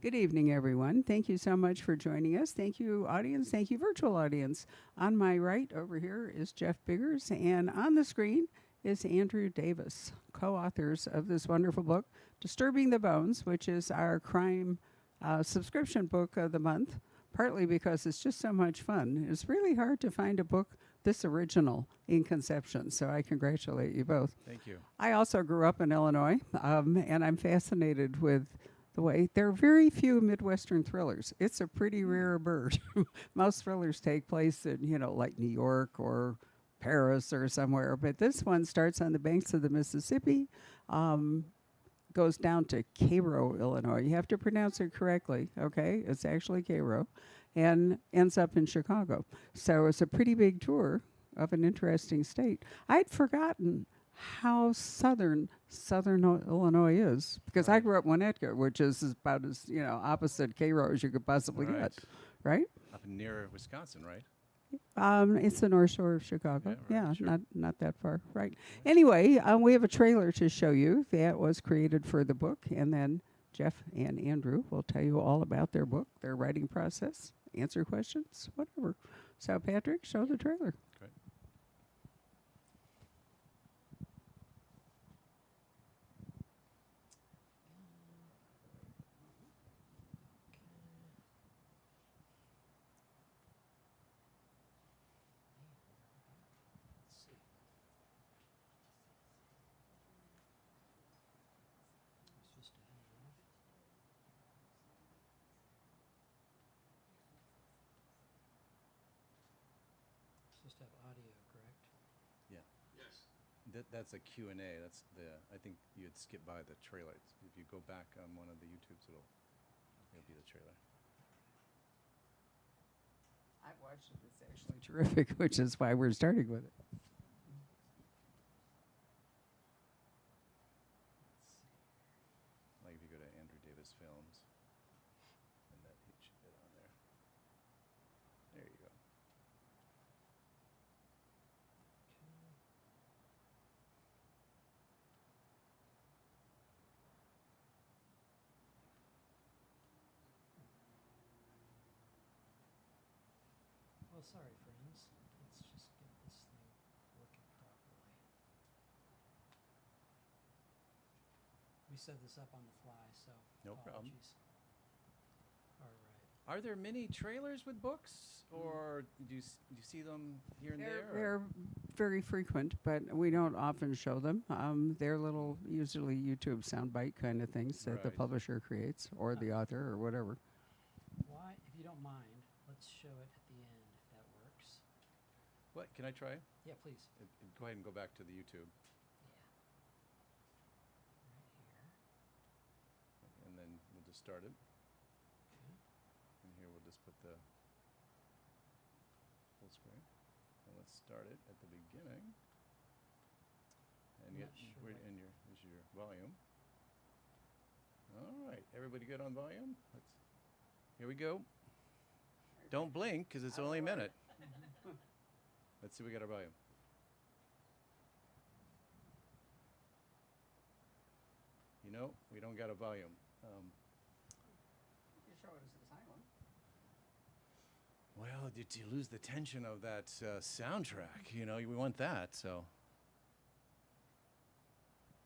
Good evening, everyone. Thank you so much for joining us. Thank you, audience. Thank you, virtual audience. On my right over here is Jeff Biggers, and on the screen is Andrew Davis, co-authors of this wonderful book, Disturbing the Bones, which is our crime subscription book of the month, partly because it's just so much fun. It's really hard to find a book this original in conception, so I congratulate you both. Thank you. I also grew up in Illinois, and I'm fascinated with the way there are very few Midwestern thrillers. It's a pretty rare bird. Most thrillers take place in, like New York or Paris or somewhere, but this one starts on the banks of the Mississippi, goes down to Cairo, Illinois. You have to pronounce it correctly, okay? It's actually Cairo, and ends up in Chicago. So it's a pretty big tour of an interesting state. I'd forgotten how southern Illinois is, because I grew up in Winnetka, which is about as opposite Cairo as you could possibly get, right? Up near Wisconsin, right? It's the North Shore of Chicago. Yeah, sure. Not that far, right? Anyway, we have a trailer to show you that was created for the book, and then Jeff and Andrew will tell you all about their book, their writing process, answer questions, whatever. So, Patrick, show the trailer. Great. Supposed to have audio, correct? Yeah. Yes. That's a Q&A. That's I think you had skipped by the trailer. If you go back on one of the YouTubes, it'll be the trailer. I watched it. It's actually terrific, which is why we're starting with it. Like if you go to Andrew Davis Films, and that should get on there. There you go. Well, sorry, friends. Let's just get this thing working properly. We set this up on the fly, so No problem. apologies. All right. Are there many trailers with books, or do you see them here and there? They're very frequent, but we don't often show them. They're little, usually YouTube soundbite kind of things that the Right. publisher creates, or the author, or whatever. Why, if you don't mind, let's show it at the end, if that works. What? Can I try? Yeah, please. Go ahead and go back to the YouTube, Yeah. Right here. and then we'll just start it. Okay. And here we'll just put the full screen. And let's start it at the beginning. And I'm get not sure where, what- and here's your volume. All right, everybody good on volume? Here we go. Don't blink, because it's only a minute. Let's see, we got our volume. We don't got a volume. You show it as a silent. Well, did you lose the tension of that soundtrack? We want that, so.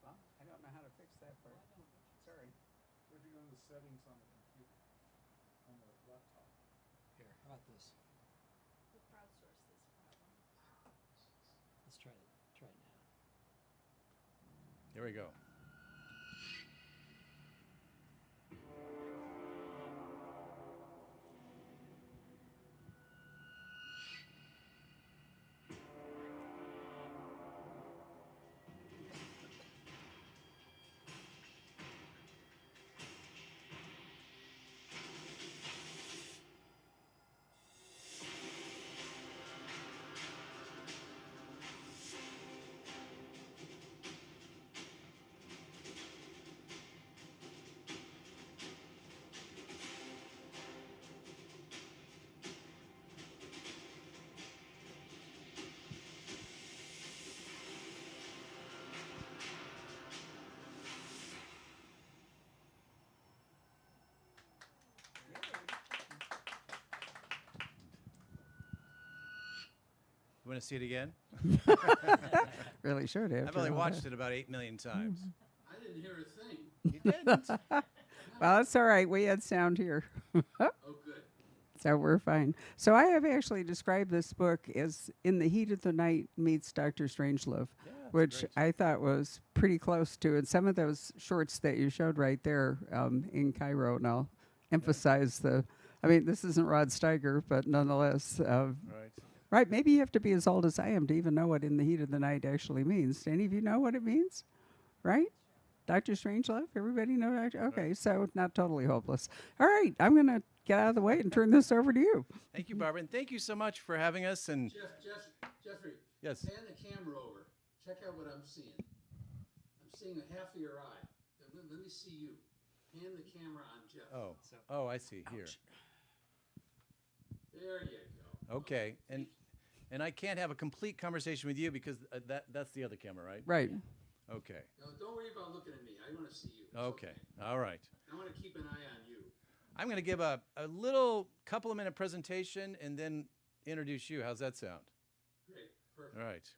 Well, I don't know how to fix that part. Sorry. If you go to the settings on the computer, on the laptop. Here, how about this? We'll crowdsource this problem. Let's try it now. Here we go. You want to see it again? Really should have. I've only watched it about 8 million times. I didn't hear a thing. You didn't? Well, that's all right. We had sound here. Oh, good. So we're fine. So I have actually described this book as In the Heat of the Night meets Dr. Strangelove, Yeah, it's which great. I thought was pretty close to it. Some of those shorts that you showed right there in Cairo, and I'll emphasize this isn't Rod Steiger, but nonetheless, Right. right, maybe you have to be as old as I am to even know what In the Heat of the Night actually means. Do any of you know what it means? Right? Dr. Strangelove? Everybody know Dr.? Okay, so not totally hopeless. All right, I'm going to get out of the way and turn this over to you. Thank you, Barbara, and thank you so much for having us. And Jeffrey, yes, pan the camera over. Check out what I'm seeing. I'm seeing a half of your eye. Let me see you. Pan the camera on Jeff. oh, I see here. There you go. Okay, and I can't have a complete conversation with you because that's the other camera, right? Right. Okay. No, don't worry about looking at me. I want to see you. It's Okay. All right. I want to keep an eye on you. I'm going to give a little couple of minute presentation and then introduce you. How's that sound? Great. Perfect. All right.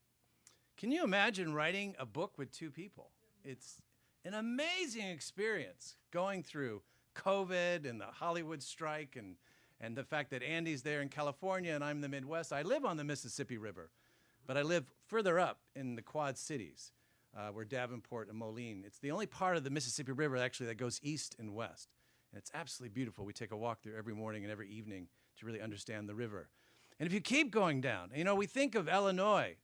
Can you imagine writing a book with two people? It's an amazing experience going through COVID and the Hollywood strike and the fact that Andy's there in California and I'm in the Midwest. I live on the Mississippi River, but I live further up in the Quad Cities, where Davenport and Moline. It's the only part of the Mississippi River actually that goes east and west. And it's absolutely beautiful. We take a walk there every morning and every evening to really understand the river. And if you keep going down, we think of Illinois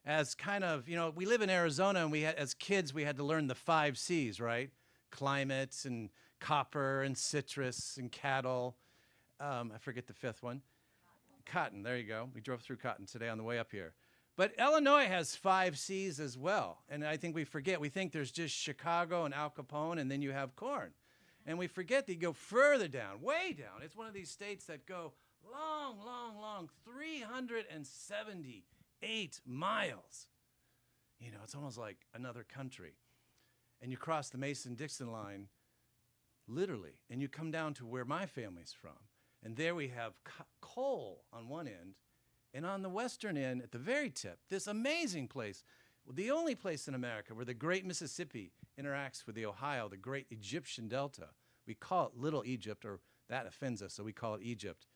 as kind of, we live in Arizona and as kids, we had to learn the 5 C's, right? Climate and copper and citrus and cattle. I forget the 5th one. Cotton, there you go. We drove through Cotton today on the way up here. But Illinois has 5 C's as well. And I think we forget. We think there's just Chicago and Al Capone, and then you have corn. And we forget that you go further down, way down. It's one of these states that go long, long, long, 378 miles. It's almost like another country. And you cross the Mason-Dixon line, literally, and you come down to where my family's from. And there we have coal on one end, and on the western end, at the very tip, this amazing place, the only place in America where the great Mississippi interacts with the Ohio, the great Egyptian Delta. We call it Little Egypt, or that offends us, so we call it Egypt,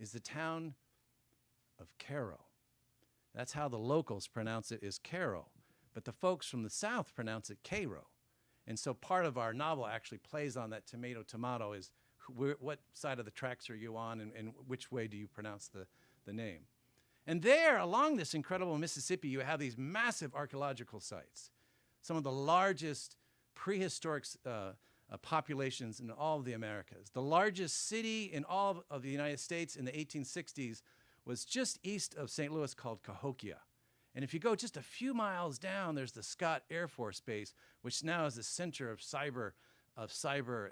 is the town of Cairo. That's how the locals pronounce it, is Cairo. But the folks from the south pronounce it Cairo. And so part of our novel actually plays on that tomato is what side of the tracks are you on and which way do you pronounce the name. And there, along this incredible Mississippi, you have these massive archaeological sites, some of the largest prehistoric populations in all of the Americas. The largest city in all of the United States in the 1860s was just east of St. Louis called Cahokia. And if you go just a few miles down, there's the Scott Air Force Base, which now is the center of cyber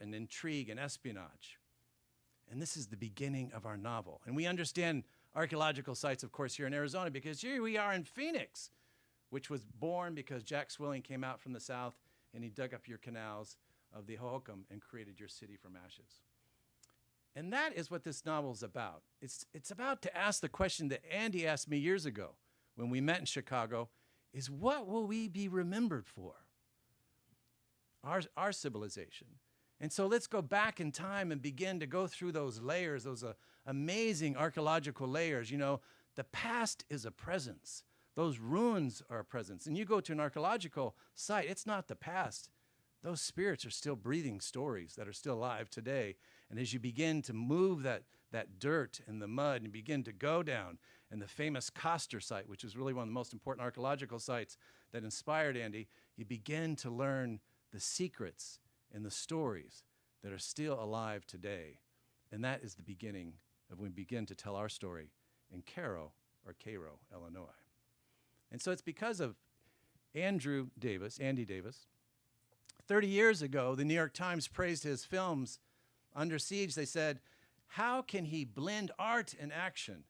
and intrigue and espionage. And this is the beginning of our novel. And we understand archaeological sites, of course, here in Arizona, because here we are in Phoenix, which was born because Jack Swilling came out from the south and he dug up your canals of the Hohokam and created your city from ashes. And that is what this novel is about. It's about to ask the question that Andy asked me years ago when we met in Chicago, is what will we be remembered for? Our civilization. And so let's go back in time and begin to go through those layers, those amazing archaeological layers. The past is a presence. Those ruins are a presence. And you go to an archaeological site, it's not the past. Those spirits are still breathing stories that are still alive today. And as you begin to move that dirt and the mud and begin to go down, and the famous Coster site, which is really one of the most important archaeological sites that inspired Andy, you begin to learn the secrets and the stories that are still alive today. And that is the beginning of when we begin to tell our story in Cairo, Illinois. And so it's because of Andy Davis. 30 years ago, the New York Times praised his films. Under Siege, they said, how can he blend art and action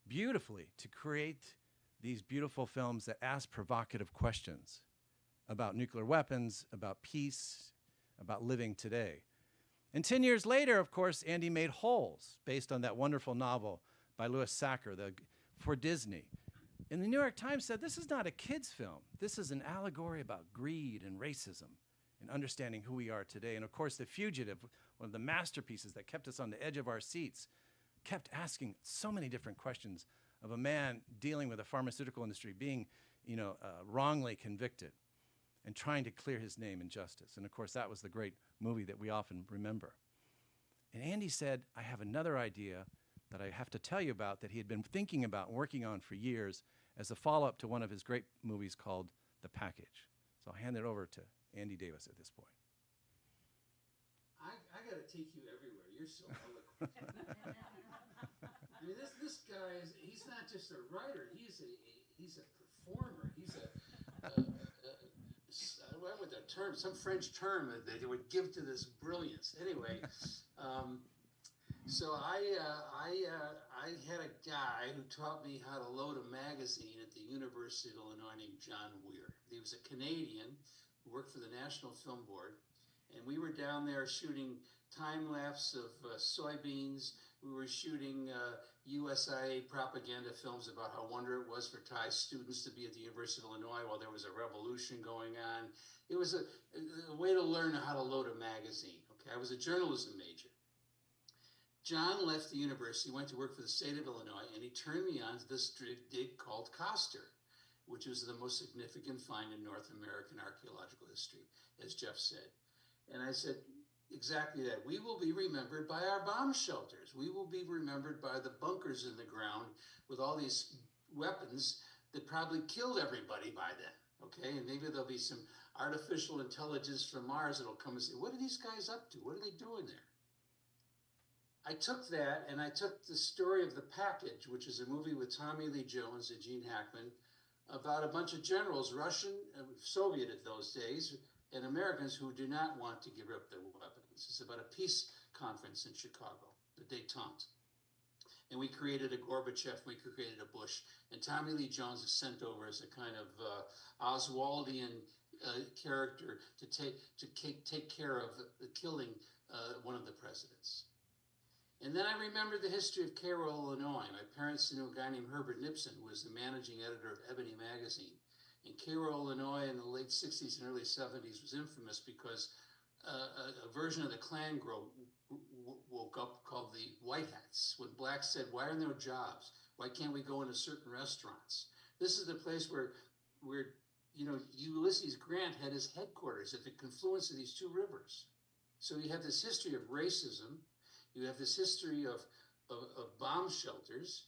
beautifully to create these beautiful films that ask provocative questions about nuclear weapons, about peace, about living today. And 10 years later, of course, Andy made Holes, based on that wonderful novel by Louis Sachar, for Disney. And the New York Times said, this is not a kid's film. This is an allegory about greed and racism and understanding who we are today. And of course, The Fugitive, one of the masterpieces that kept us on the edge of our seats, kept asking so many different questions of a man dealing with the pharmaceutical industry, being, wrongly convicted and trying to clear his name in justice. And of course, that was the great movie that we often remember. And Andy said, I have another idea that I have to tell you about that he had been thinking about and working on for years as a follow-up to one of his great movies called The Package. So I'll hand it over to Andy Davis at this point. I got to take you everywhere. You're so eloquent. I mean, this guy he's not just a writer. He's a performer. He's what would the term, some French term that they would give to this brilliance. Anyway, so I had a guy who taught me how to load a magazine at the University of Illinois named John Weir. He was a Canadian who worked for the National Film Board, and we were down there shooting time-lapse of soybeans. We were shooting USIA propaganda films about how wonder it was for Thai students to be at the University of Illinois while there was a revolution going on. It was a way to learn how to load a magazine. Okay, I was a journalism major. John left the university, went to work for the state of Illinois, and he turned me on to this dig called Coster, which was the most significant find in North American archaeological history, as Jeff said. And I said, exactly that. We will be remembered by our bomb shelters. We will be remembered by the bunkers in the ground with all these weapons that probably killed everybody by then, okay? And maybe there'll be some artificial intelligence from Mars that'll come and say, what are these guys up to? What are they doing there? I took that and I took the story of The Package, which is a movie with Tommy Lee Jones and Gene Hackman about a bunch of generals, Russian, Soviet at those days, and Americans who do not want to give up their weapons. It's about a peace conference in Chicago, the détente. And we created a Gorbachev, we created a Bush, and Tommy Lee Jones is sent over as a kind of Oswaldian character to take care of the killing one of the presidents. And then I remembered the history of Cairo, Illinois. My parents knew a guy named Herbert Nipson, who was the managing editor of Ebony magazine. And Cairo, Illinois in the late 60s and early 70s was infamous because a version of the Klan group woke up called the White Hats, when blacks said, why are there no jobs? Why can't we go into certain restaurants? This is the place where Ulysses Grant had his headquarters at the confluence of these two rivers. So you have this history of racism, you have this history of bomb shelters,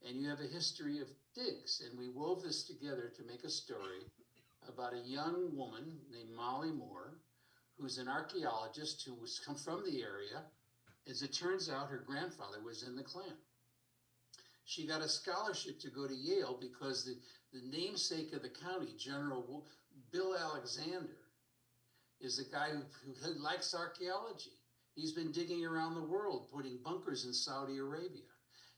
and you have a history of digs. And we wove this together to make a story about a young woman named Molly Moore, who's an archaeologist who was come from the area. As it turns out, her grandfather was in the Klan. She got a scholarship to go to Yale because the namesake of the county, General Bill Alexander, is the guy who likes archaeology. He's been digging around the world, putting bunkers in Saudi Arabia.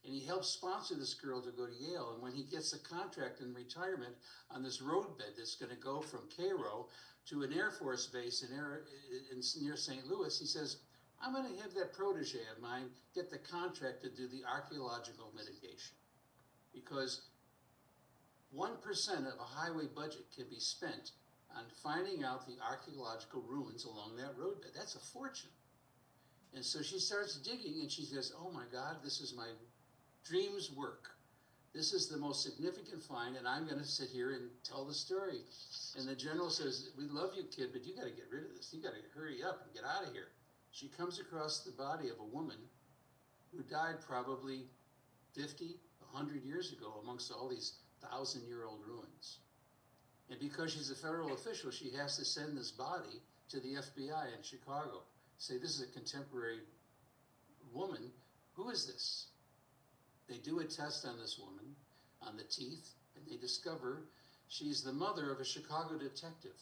And he helped sponsor this girl to go to Yale. And when he gets a contract in retirement on this roadbed that's going to go from Cairo to an Air Force base near St. Louis, he says, I'm going to have that protege of mine get the contract to do the archaeological mitigation. Because 1% of a highway budget can be spent on finding out the archaeological ruins along that roadbed. That's a fortune. And so she starts digging and she says, oh my God, this is my dream's work. This is the most significant find, and I'm going to sit here and tell the story. And the general says, we love you, kid, but you got to get rid of this. You got to hurry up and get out of here. She comes across the body of a woman who died probably 50, 100 years ago amongst all these 1,000-year-old ruins. And because she's a federal official, she has to send this body to the FBI in Chicago. Say, this is a contemporary woman. Who is this? They do a test on this woman, on the teeth, and they discover she's the mother of a Chicago detective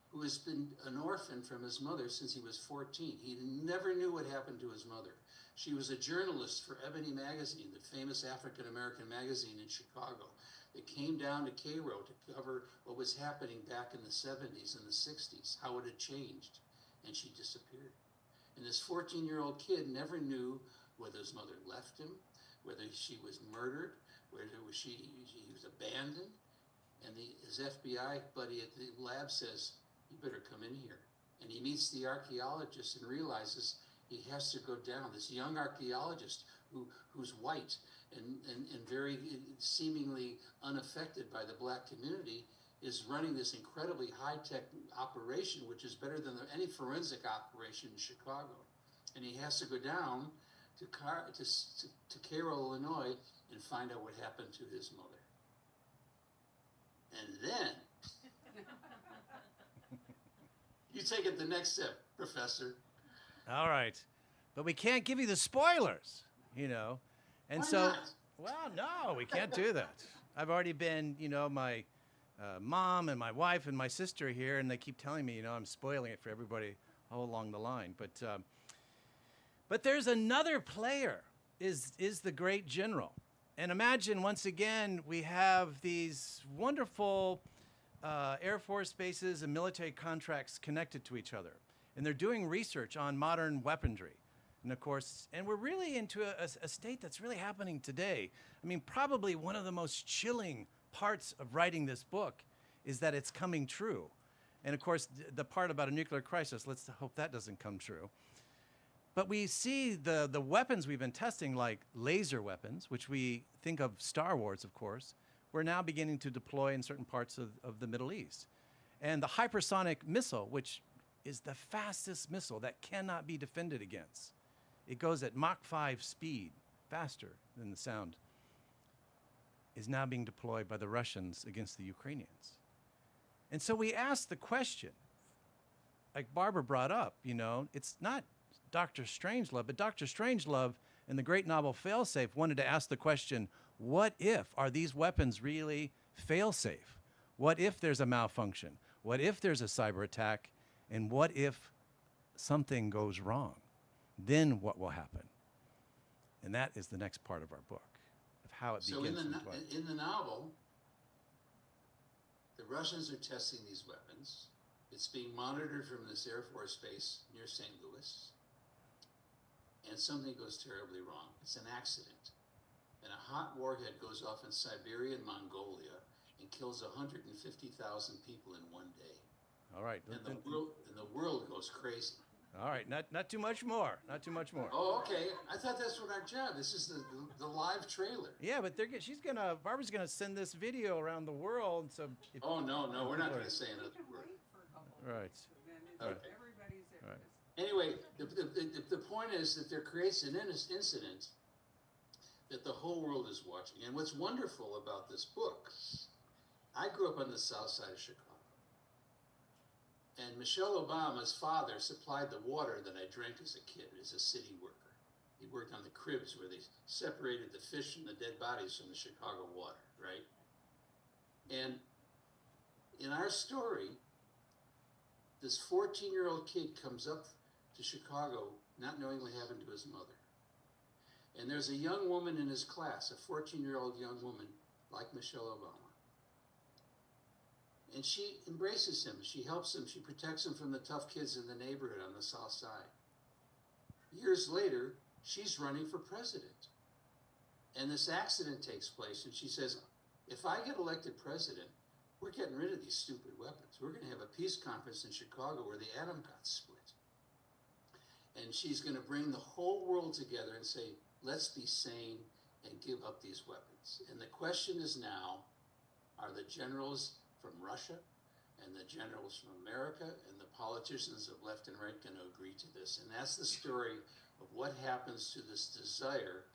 who has been an orphan from his mother since he was 14. He never knew what happened to his mother. She was a journalist for Ebony magazine, the famous African-American magazine in Chicago, that came down to Cairo to cover what was happening back in the 70s and the 60s, how it had changed, and she disappeared. And this 14-year-old kid never knew whether his mother left him, whether she was murdered, Where was she? He was abandoned, and his FBI buddy at the lab says, "You better come in here." And he meets the archaeologist and realizes he has to go down. This young archaeologist who's white and very seemingly unaffected by the black community is running this incredibly high-tech operation, which is better than any forensic operation in Chicago. And he has to go down to Cairo, Illinois, and find out what happened to his mother. And then, you take it the next step, Professor. All right. But we can't give you the spoilers, you know. And Why so, not? well, no, we can't do that. I've already been, you know, my mom and my wife and my sister here, and they keep telling me, you know, I'm spoiling it for everybody all along the line. But there's another player, is the great general. And imagine, once again, we have these wonderful Air Force bases and military contracts connected to each other. And they're doing research on modern weaponry. And of course, and we're really into a state that's really happening today. I mean, probably one of the most chilling parts of writing this book is that it's coming true. And of course, the part about a nuclear crisis, let's hope that doesn't come true. But we see the weapons we've been testing, like laser weapons, which we think of Star Wars, of course, we're now beginning to deploy in certain parts of the Middle East. And the hypersonic missile, which is the fastest missile that cannot be defended against. It goes at Mach 5 speed, faster than the sound, is now being deployed by the Russians against the Ukrainians. And so we asked the question, like Barbara brought up, you know, it's not Dr. Strangelove, but Dr. Strangelove in the great novel Failsafe wanted to ask the question, what if? Are these weapons really fail-safe? What if there's a malfunction? What if there's a cyber attack? And what if something goes wrong? Then what will happen? And that is the next part of our book, of how it So begins. in the novel, the Russians are testing these weapons. It's being monitored from this Air Force base near St. Louis. And something goes terribly wrong. It's an accident. And a hot warhead goes off in Siberia and Mongolia and kills 150,000 people in one day. All right. And the world goes crazy. All right. Not too much more. Not too much more. Oh, okay. I thought that's what our job. This is the live trailer. Yeah, but Barbara's gonna send this video around the world. So. Oh no, we're not going to say another word. Wait for a couple of Right. minutes, and then Okay. everybody's there. Right. Anyway, the point is that there creates an incident that the whole world is watching. And what's wonderful about this book, I grew up on the south side of Chicago. And Michelle Obama's father supplied the water that I drank as a kid as a city worker. He worked on the cribs where they separated the fish and the dead bodies from the Chicago water, right? And in our story, this 14-year-old kid comes up to Chicago not knowing what happened to his mother. And there's a young woman in his class, a 14-year-old young woman like Michelle Obama. And she embraces him, she helps him, she protects him from the tough kids in the neighborhood on the south side. Years later, she's running for president. And this accident takes place, and she says, if I get elected president, we're getting rid of these stupid weapons. We're going to have a peace conference in Chicago where the atom got split. And she's going to bring the whole world together and say, let's be sane and give up these weapons. And the question is now, are the generals from Russia and the generals from America and the politicians of left and right going to agree to this? And that's the story of what happens to this desire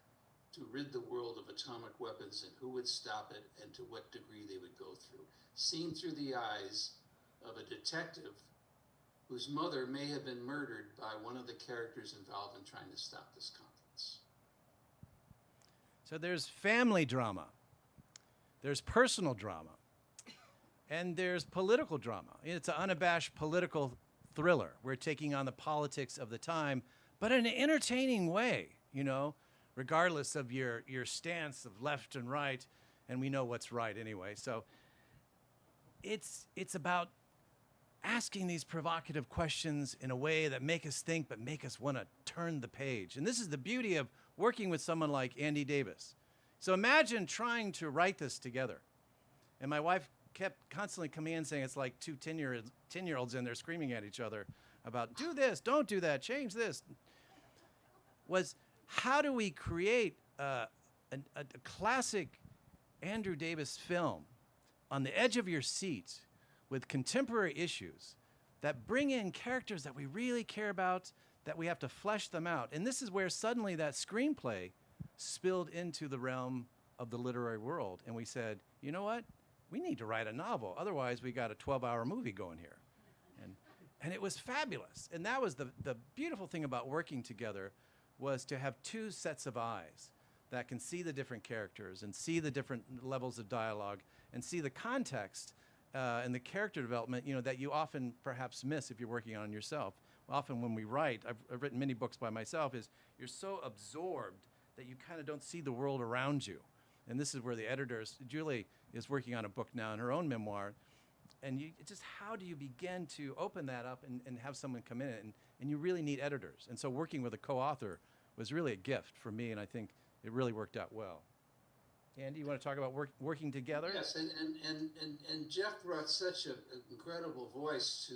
to rid the world of atomic weapons and who would stop it and to what degree they would go through. Seen through the eyes of a detective whose mother may have been murdered by one of the characters involved in trying to stop this conference. So there's family drama, there's personal drama, and there's political drama. It's an unabashed political thriller. We're taking on the politics of the time, but in an entertaining way, you know, regardless of your stance of left and right, and we know what's right anyway. So it's about asking these provocative questions in a way that make us think, but make us want to turn the page. And this is the beauty of working with someone like Andy Davis. So imagine trying to write this together. And my wife kept constantly coming in saying it's like two 10-year-olds in there screaming at each other about do this, don't do that, change this. Was how do we create a classic Andrew Davis film on the edge of your seat with contemporary issues that bring in characters that we really care about, that we have to flesh them out. And this is where suddenly that screenplay spilled into the realm of the literary world. And we said, you know what? We need to write a novel. Otherwise, we got a 12-hour movie going here. And it was fabulous. And that was the beautiful thing about working together, was to have two sets of eyes that can see the different characters and see the different levels of dialogue and see the context and the character development, you know, that you often perhaps miss if you're working on yourself. Often when we write, I've written many books by myself, is you're so absorbed that you kind of don't see the world around you. And this is where the editors, Julie is working on a book now in her own memoir, and it's just how do you begin to open that up and have someone come in, and you really need editors. And so working with a co-author was really a gift for me, and I think it really worked out well. Andy, you want to talk about working together? Yes, and Jeff brought such an incredible voice to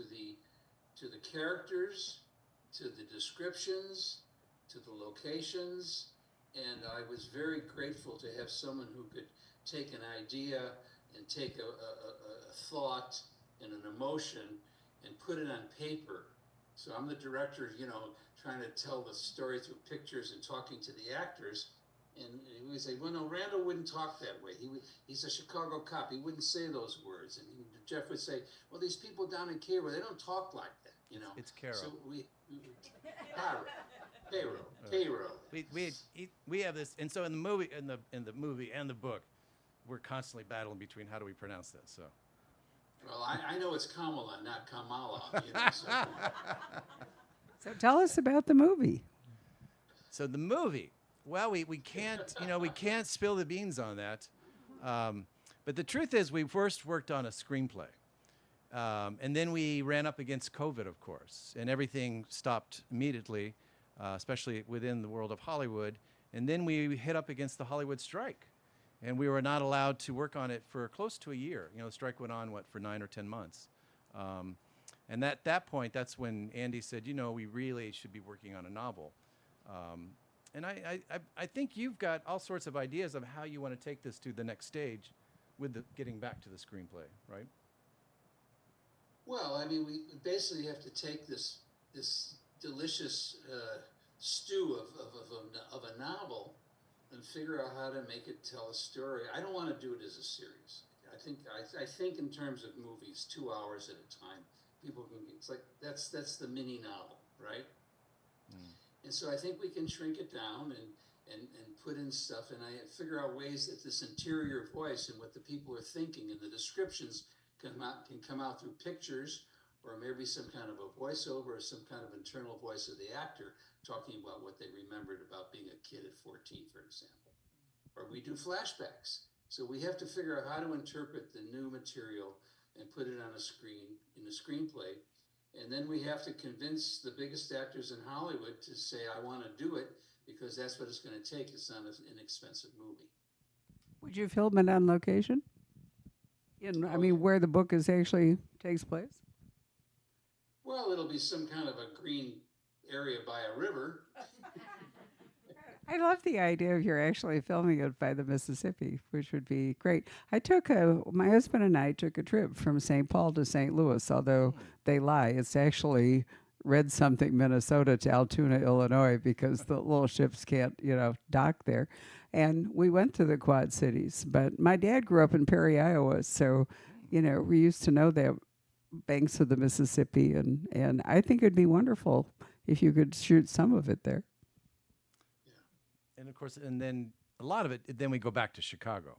the characters, to the descriptions, to the locations, and I was very grateful to have someone who could take an idea and take a thought and an emotion and put it on paper. So I'm the director, you know, trying to tell the story through pictures and talking to the actors. And he would say, well, no, Randall wouldn't talk that way. He's a Chicago cop. He wouldn't say those words. And Jeff would say, well, these people down in Cairo, they don't talk like that, you know. It's Cairo. So Cairo. We have this, and so in the movie and the book, we're constantly battling between how do we pronounce this. So. Well, I know it's Kamala, not Kamala. You know, so. So tell us about the movie. So the movie, well, we can't, you know, we can't spill the beans on that. But the truth is, we first worked on a screenplay. And then we ran up against COVID, of course, and everything stopped immediately, especially within the world of Hollywood. And then we hit up against the Hollywood strike, and we were not allowed to work on it for close to a year. You know, the strike went on, for 9 or 10 months. And at that point, that's when Andy said, you know, we really should be working on a novel. And I think you've got all sorts of ideas of how you want to take this to the next stage with getting back to the screenplay, right? Well, I mean, we basically have to take this delicious stew of a novel and figure out how to make it tell a story. I don't want to do it as a series. I think in terms of movies, 2 hours at a time. People can. It's like that's the mini novel, right? Mm. And so I think we can shrink it down and put in stuff, and I figure out ways that this interior voice and what the people are thinking and the descriptions can come out through pictures, or maybe some kind of a voiceover or some kind of internal voice of the actor talking about what they remembered about being a kid at 14, for example. Or we do flashbacks. So we have to figure out how to interpret the new material and put it on a screen, in a screenplay. And then we have to convince the biggest actors in Hollywood to say, I want to do it, because that's what it's going to take. It's not an inexpensive movie. Would you film it on location? I mean, where the book actually takes place? Well, it'll be some kind of a green area by a river. I love the idea of you're actually filming it by the Mississippi, which would be great. My husband and I took a trip from St. Paul to St. Louis, although they lie. It's actually Red something, Minnesota to Altoona, Illinois, because the little ships can't, dock there. And we went to the Quad Cities. But my dad grew up in Perry, Iowa, so, we used to know the banks of the Mississippi, and I think it'd be wonderful if you could shoot some of it there. And of course, and then a lot of it, then we go back to Chicago.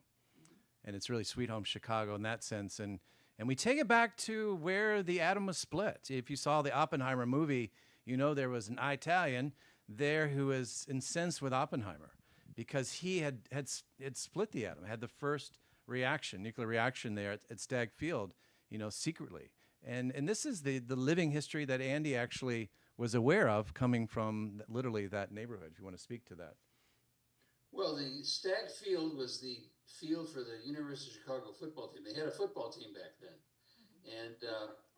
And it's really Sweet Home Chicago in that sense. And we take it back to where the atom was split. If you saw the Oppenheimer movie, there was an Italian there who was incensed with Oppenheimer because he had split the atom, had the first nuclear reaction there at Stagg Field, secretly. And this is the living history that Andy actually was aware of coming from literally that neighborhood, if you want to speak to that. Well, the Stag Field was the field for the University of Chicago football team. They had a football team back then. And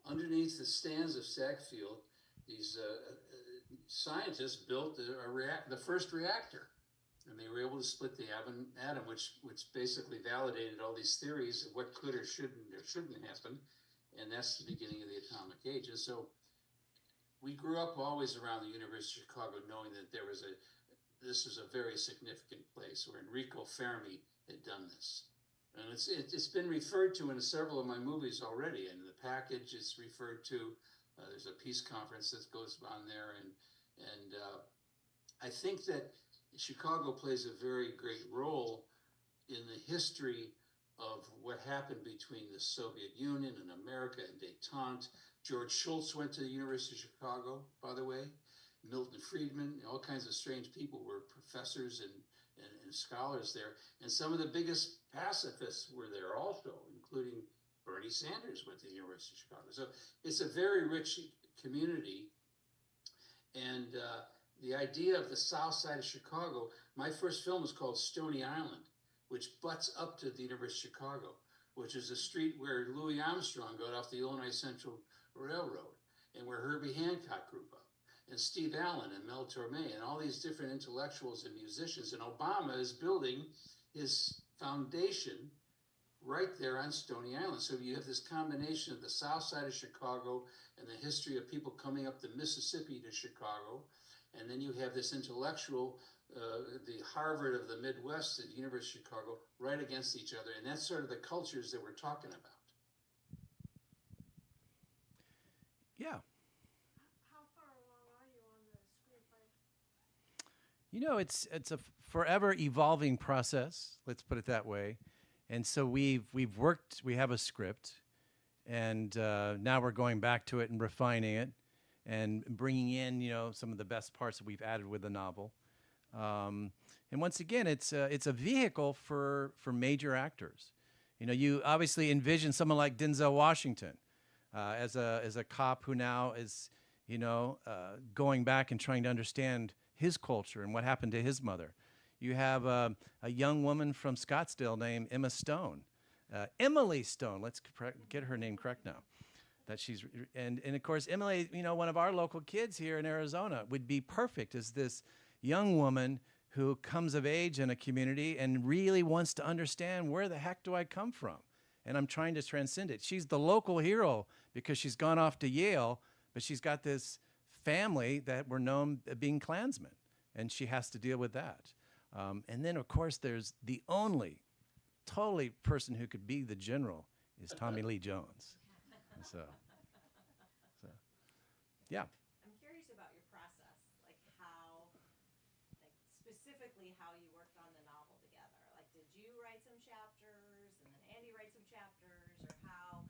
underneath the stands of Stag Field, these scientists built the first reactor. And they were able to split the atom, which basically validated all these theories of what could or shouldn't happen. And that's the beginning of the atomic age. And so we grew up always around the University of Chicago knowing that this was a very significant place where Enrico Fermi had done this. And it's been referred to in several of my movies already. And the package is referred to. There's a peace conference that goes on there. And I think that Chicago plays a very great role in the history of what happened between the Soviet Union and America and détente. George Shultz went to the University of Chicago, by the way. Milton Friedman, all kinds of strange people were professors and scholars there. And some of the biggest pacifists were there also, including Bernie Sanders went to the University of Chicago. So it's a very rich community. And the idea of the south side of Chicago, my first film was called Stony Island, which butts up to the University of Chicago, which is a street where Louis Armstrong got off the Illinois Central Railroad and where Herbie Hancock grew up, and Steve Allen and Mel Torme and all these different intellectuals and musicians. And Obama is building his foundation right there on Stony Island. So you have this combination of the south side of Chicago and the history of people coming up the Mississippi to Chicago. And then you have this intellectual, the Harvard of the Midwest at the University of Chicago, right against each other. And that's sort of the cultures that we're talking about. Yeah. How far along are you on the screenplay? You know, it's a forever evolving process. Let's put it that way. And so we've worked. We have a script, and now we're going back to it and refining it, and bringing in some of the best parts that we've added with the novel. And once again, it's a vehicle for major actors. You obviously envision someone like Denzel Washington as a cop who now is going back and trying to understand his culture and what happened to his mother. You have a young woman from Scottsdale named Emma Stone, Emily Stone. Let's get her name correct now. That she's and of course Emily, one of our local kids here in Arizona, would be perfect as this young woman who comes of age in a community and really wants to understand, where the heck do I come from? And I'm trying to transcend it. She's the local hero because she's gone off to Yale, but she's got this family that were known being Klansmen, and she has to deal with that. And then, of course, there's the only totally person who could be the general is Tommy Lee Jones. So, yeah. I'm curious about your process, like specifically how you worked on the novel together. Like, did you write some chapters and then Andy write some chapters, or how,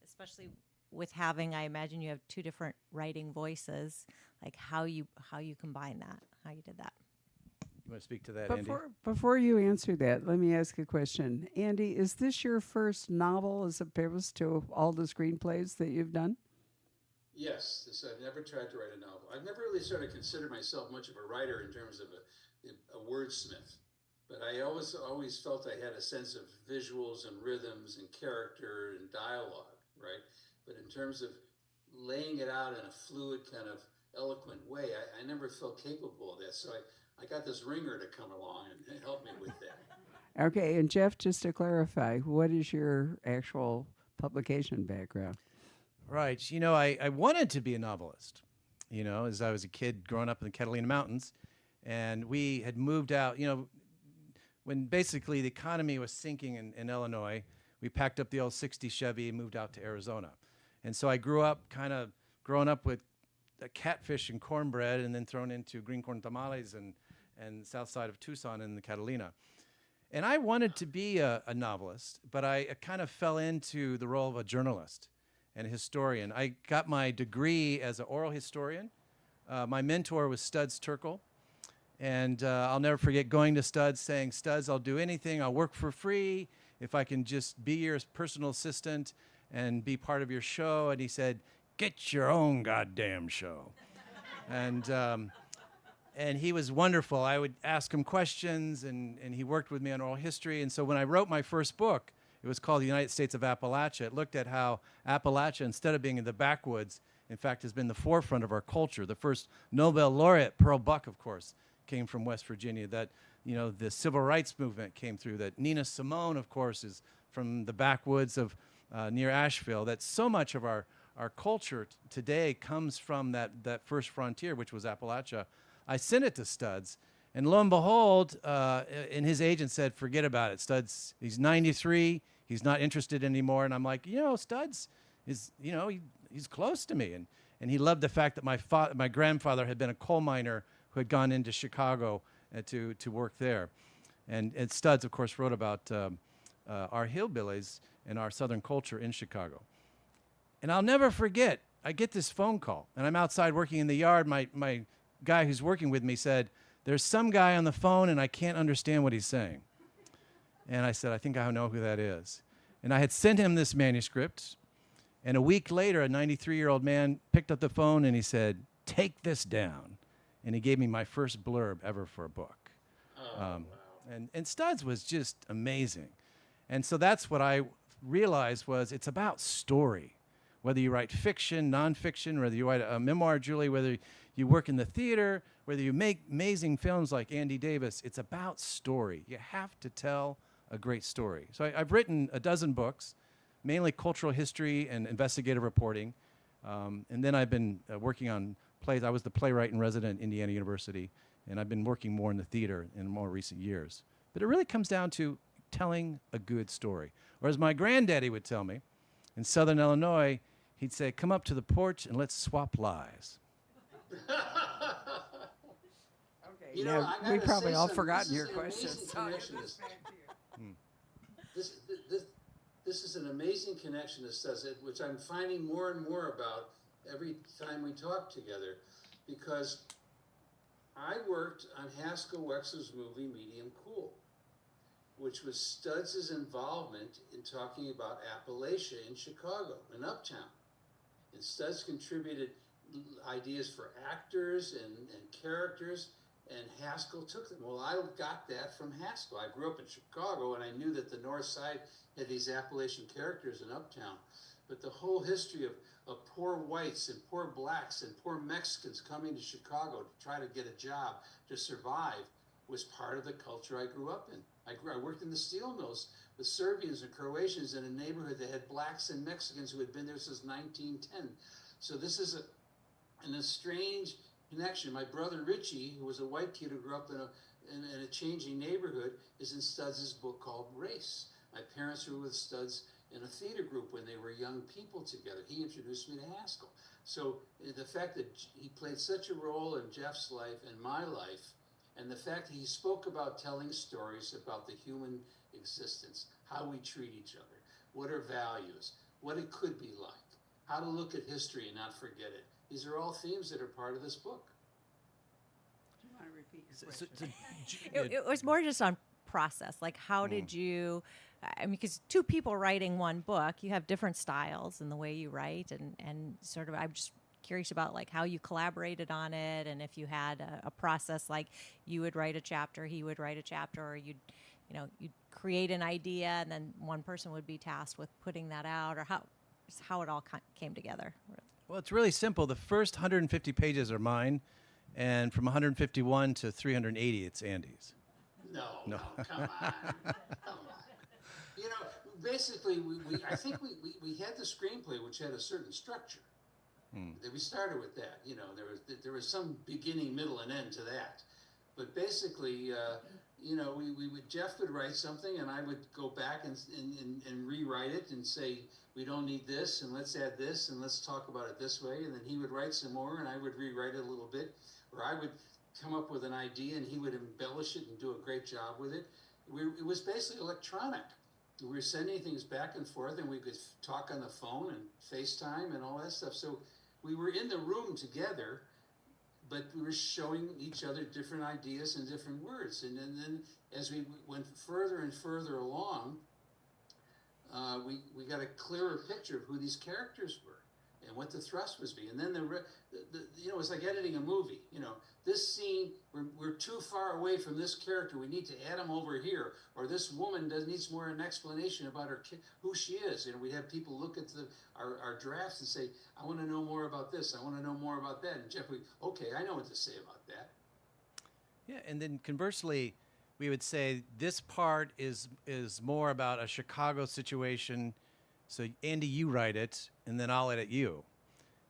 especially with having, I imagine you have two different writing voices, like how you combine that, how you did that. You want to speak to that, Andy? Before you answer that, let me ask a question. Andy, is this your first novel as opposed to all the screenplays that you've done? Yes, I've never tried to write a novel. I've never really sort of considered myself much of a writer in terms of a wordsmith. But I always felt I had a sense of visuals and rhythms and character and dialogue, right? But in terms of laying it out in a fluid, kind of eloquent way, I never felt capable of that. So I got this ringer to come along and help me with that. Okay, and Jeff, just to clarify, what is your actual publication background? Right. I wanted to be a novelist, as I was a kid growing up in the Catalina Mountains. And we had moved out, when basically the economy was sinking in Illinois. We packed up the old 60 Chevy and moved out to Arizona. And so I grew up growing up with catfish and cornbread, and then thrown into green corn tamales and south side of Tucson in the Catalina. And I wanted to be a novelist, but I kind of fell into the role of a journalist and a historian. I got my degree as an oral historian. My mentor was Studs Terkel. And I'll never forget going to Studs saying, "Studs, I'll do anything. I'll work for free if I can just be your personal assistant and be part of your show." And he said, "Get your own goddamn show." and And he was wonderful. I would ask him questions, and he worked with me on oral history. And so when I wrote my first book, it was called The United States of Appalachia. It looked at how Appalachia, instead of being in the backwoods, in fact, has been the forefront of our culture. The first Nobel laureate, Pearl Buck, of course, came from West Virginia. That, the civil rights movement came through. That Nina Simone, of course, is from the backwoods of near Asheville. That so much of our culture today comes from that first frontier, which was Appalachia. I sent it to Studs, and lo and behold, and his agent said, forget about it. Studs, he's 93, he's not interested anymore. And I'm like, Studs is, he's close to me. And he loved the fact that my grandfather had been a coal miner who had gone into Chicago to work there. And Studs, of course, wrote about our hillbillies and our Southern culture in Chicago. And I'll never forget, I get this phone call, and I'm outside working in the yard. My guy who's working with me said, there's some guy on the phone, and I can't understand what he's saying. And I said, I think I know who that is. And I had sent him this manuscript, and a week later, a 93-year-old man picked up the phone, and he said, take this down. And he gave me my first blurb ever for a book. Wow. And Studs was just amazing. And so that's what I realized was it's about story. Whether you write fiction, nonfiction, whether you write a memoir, Julie, whether you work in the theater, whether you make amazing films like Andy Davis, it's about story. You have to tell a great story. So I've written a dozen books, mainly cultural history and investigative reporting. And then I've been working on plays. I was the playwright in resident at Indiana University, and I've been working more in the theater in more recent years. But it really comes down to telling a good story. Or as my granddaddy would tell me, in Southern Illinois, he'd say, come up to the porch and let's swap lies. Okay. You know, now, I we gotta probably say all something. forgotten This your is an question. amazing Sorry. connection. This is an amazing connection that says it, which I'm finding more and more about every time we talk together, because I worked on Haskell Wexler's movie Medium Cool, which was Studs' involvement in talking about Appalachia in Chicago, in Uptown. And Studs contributed ideas for actors and characters, and Haskell took them. Well, I got that from Haskell. I grew up in Chicago, and I knew that the North Side had these Appalachian characters in Uptown. But the whole history of poor whites and poor blacks and poor Mexicans coming to Chicago to try to get a job, to survive, was part of the culture I grew up in. I worked in the steel mills with Serbians and Croatians in a neighborhood that had blacks and Mexicans who had been there since 1910. So this is a strange connection. My brother Richie, who was a white kid who grew up in a changing neighborhood, is in Studs' book called Race. My parents were with Studs in a theater group when they were young people together. He introduced me to Haskell. So the fact that he played such a role in Jeff's life and my life, and the fact that he spoke about telling stories about the human existence, how we treat each other, what are values, what it could be like, how to look at history and not forget it. These are all themes that are part of this book. Do you want to repeat your question? It was more just on process. Like, how did you, I mean, because two people writing one book, you have different styles in the way you write, and sort of, I'm just curious about like how you collaborated on it, and if you had a process, like you would write a chapter, he would write a chapter, or you'd create an idea, and then one person would be tasked with putting that out, or how it all came together. Well, it's really simple. The first 150 pages are mine, and from 151 to 380, it's Andy's. No, come on. Come on. You know, basically, I think we had the screenplay, which had a certain structure. That we started with that. You know, there was some beginning, middle, and end to that. But basically, Jeff would write something, and I would go back and rewrite it and say, we don't need this, and let's add this, and let's talk about it this way. And then he would write some more, and I would rewrite it a little bit. Or I would come up with an idea, and he would embellish it and do a great job with it. It was basically electronic. We were sending things back and forth, and we could talk on the phone and FaceTime and all that stuff. So we were in the room together, but we were showing each other different ideas and different words. And then as we went further and further along, we got a clearer picture of who these characters were and what the thrust was be. And then it was like editing a movie. You know, this scene, far away from this character. We need to add him over here. Or this woman needs more an explanation about who she is. You know, we have people look at our drafts and say, I want to know more about this. I want to know more about that. And Jeff, okay, I know what to say about that. Yeah, and then conversely, we would say this part is more about a Chicago situation. So Andy, you write it, and then I'll edit you.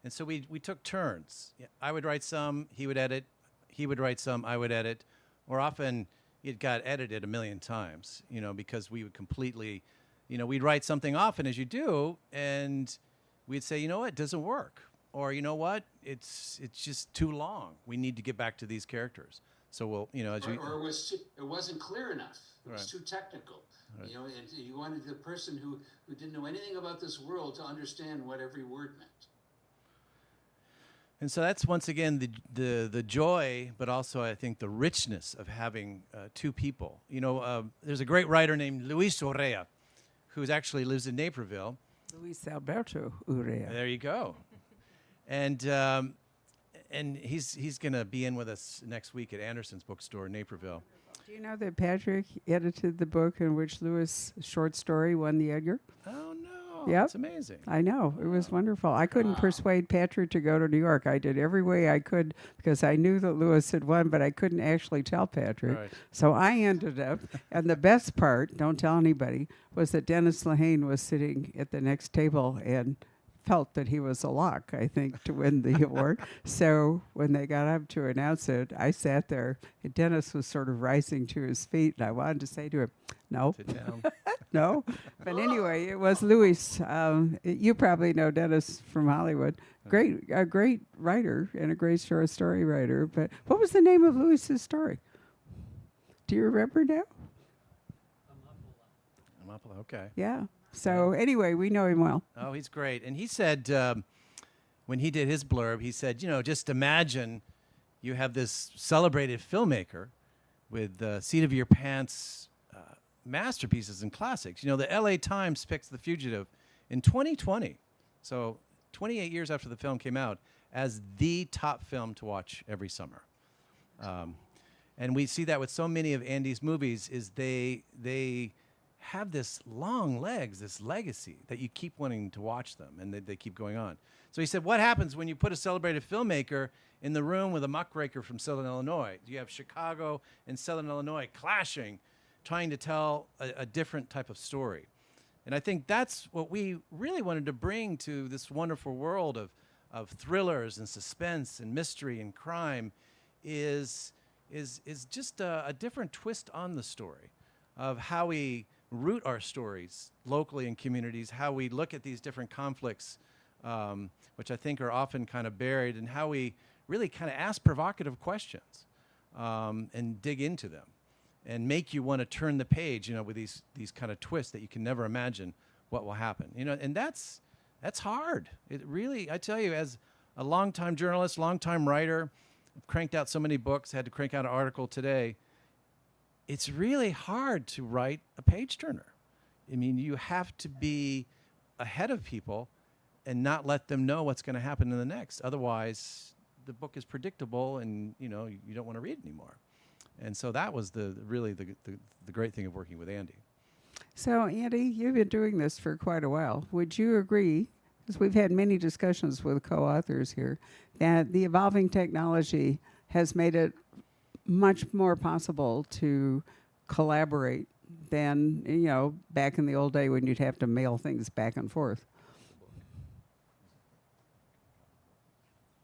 And so we took turns. Yeah, I would write some, he would edit. He would write some, I would edit. Or often it got edited a million times, you know, because we would completely, you know, we'd write something often as you do, and we'd say, you know what, it doesn't work. Or you know what, it's just too long. We need to get back to these characters. So we'll, you know, as or it wasn't clear enough. It was Right. too technical. Right. You know, and you wanted the person who didn't know anything about this world to understand what every word meant. And so that's once again the joy, but also I think the richness of having two people. You know, there's a great writer named Luis Urrea, who actually lives in Naperville. Luis Alberto Urrea. There you go. And he's going to be in with us next week at Anderson's bookstore in Naperville. Do you know that Patrick edited the book in which Lewis' short story won the Edgar? Oh no! Yep. That's amazing. I know. It was wonderful. I couldn't persuade Patrick to go to New York. I did every way I could because I knew that Lewis had won, but I couldn't actually tell Patrick. Right. So I ended up, and the best part, don't tell anybody, was that Dennis Lehane was sitting at the next table and felt that he was a lock, I think, to win the award. So when they got up to announce it, I sat there, and Dennis was sort of rising to his feet, and I wanted to say to him, no, Sit down. no. But anyway, it was Louis. You probably know Dennis from Hollywood. A great writer and a great short story writer. But what was the name of Louis's story? Do you remember now? Amapala, okay. Yeah. So anyway, we know him well. Oh, he's great. And he said, when he did his blurb, he said, you know, just imagine you have this celebrated filmmaker with seat of your pants masterpieces and classics. You know, the LA Times picks The Fugitive in 2020, so 28 years after the film came out, as the top film to watch every summer. And we see that with so many of Andy's movies is they have this long legs, this legacy that you keep wanting to watch them, and they keep going on. So he said, what happens when you put a celebrated filmmaker in the room with a muckraker from Southern Illinois? You have Chicago and Southern Illinois clashing, trying to tell a different type of story. And I think that's what we really wanted to bring to this wonderful world of thrillers and suspense and mystery and crime is just a different twist on the story of how we root our stories locally in communities, how we look at these different conflicts, which I think are often kind of buried, and how we really kind of ask provocative questions and dig into them and make you want to turn the page, you know, with these kind of twists that you can never imagine what will happen. You know, and that's hard. It really, I tell you, as a longtime journalist, longtime writer, I've cranked out so many books, had to crank out an article today. It's really hard to write a page turner. I mean, you have to be ahead of people and not let them know what's going to happen in the next. Otherwise, the book is predictable, and you know you don't want to read it anymore. And so that was really the great thing of working with Andy. So Andy, you've been doing this for quite a while. Would you agree, because we've had many discussions with co-authors here, that the evolving technology has made it much more possible to collaborate than, you know, back in the old day when you'd have to mail things back and forth?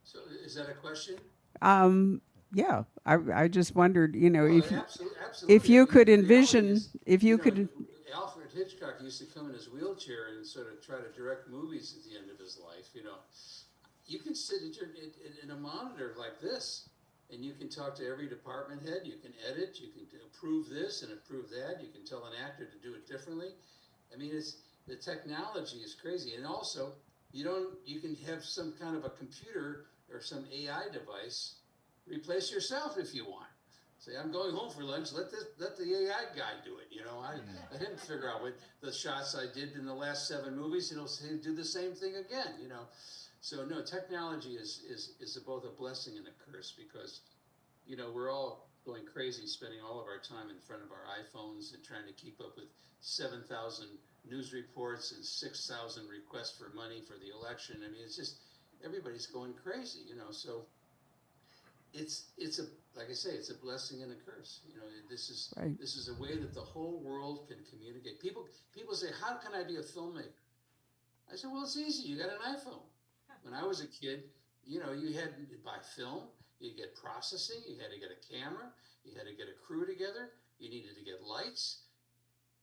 So is that a question? Yeah, I just wondered, you know, Well, if absolutely. if you could The reality envision, is, if you know, could, Alfred Hitchcock used to come in his wheelchair and sort of try to direct movies at the end of his life. You know, you can sit in a monitor like this, and you can talk to every department head. You can edit. You can approve this and approve that. You can tell an actor to do it differently. I mean, the technology is crazy, and also you can have some kind of a computer or some AI device replace yourself if you want. Say, I'm going home for lunch. Let the AI guy do it. You know, let him figure out what the shots I did in the last 7 movies, and he'll do the same thing again. You know, so no, technology is both a blessing and a curse because, you know, we're all going crazy, spending all of our time in front of our iPhones and trying to keep up with 7,000 news reports and 6,000 requests for money for the election. I mean, it's just, everybody's going crazy, you know, so it's a, like I say, it's a blessing and a curse. You know, this is Right. this is a way that the whole world can communicate. People say, how can I be a filmmaker? I said, well, it's easy. You got an iPhone. When I was a kid, you know, you had to buy film, you get processing, you had to get a camera, you had to get a crew together, you needed to get lights.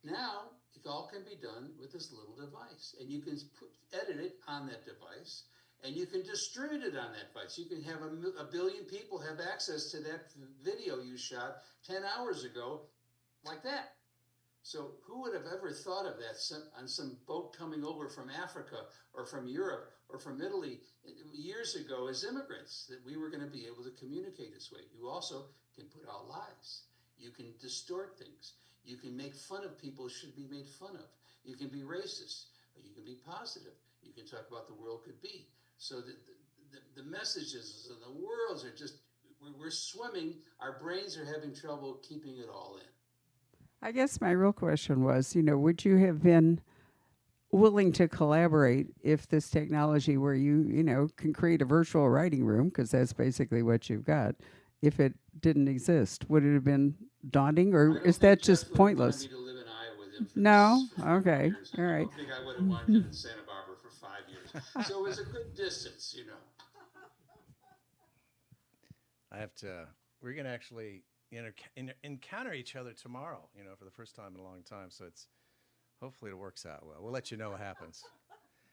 Now it all can be done with this little device, and you can edit it on that device, and you can distribute it on that device. You can have a billion people have access to that video you shot 10 hours ago, like that. So who would have ever thought of that on some boat coming over from Africa or from Europe or from Italy years ago as immigrants, that we were going to be able to communicate this way? You also can put out lies. You can distort things. You can make fun of people who should be made fun of. You can be racist, or you can be positive. You can talk about the world could be. So the messages and the worlds are just, we're swimming. Our brains are having trouble keeping it all in. I guess my real question was, you know, would you have been willing to collaborate if this technology where you know, can create a virtual writing room, because that's basically what you've got, if it didn't exist? Would it have been daunting, or is that just pointless? I don't think Jeff would have wanted me to live in Iowa with him for No? for 5 Okay. years. All I right. don't think I would have wanted him in Santa Barbara for 5 years. So it was a good distance, you know. I have to. We're gonna actually encounter each other tomorrow. You know, for the first time in a long time. So it's hopefully it works out well. We'll let you know what happens.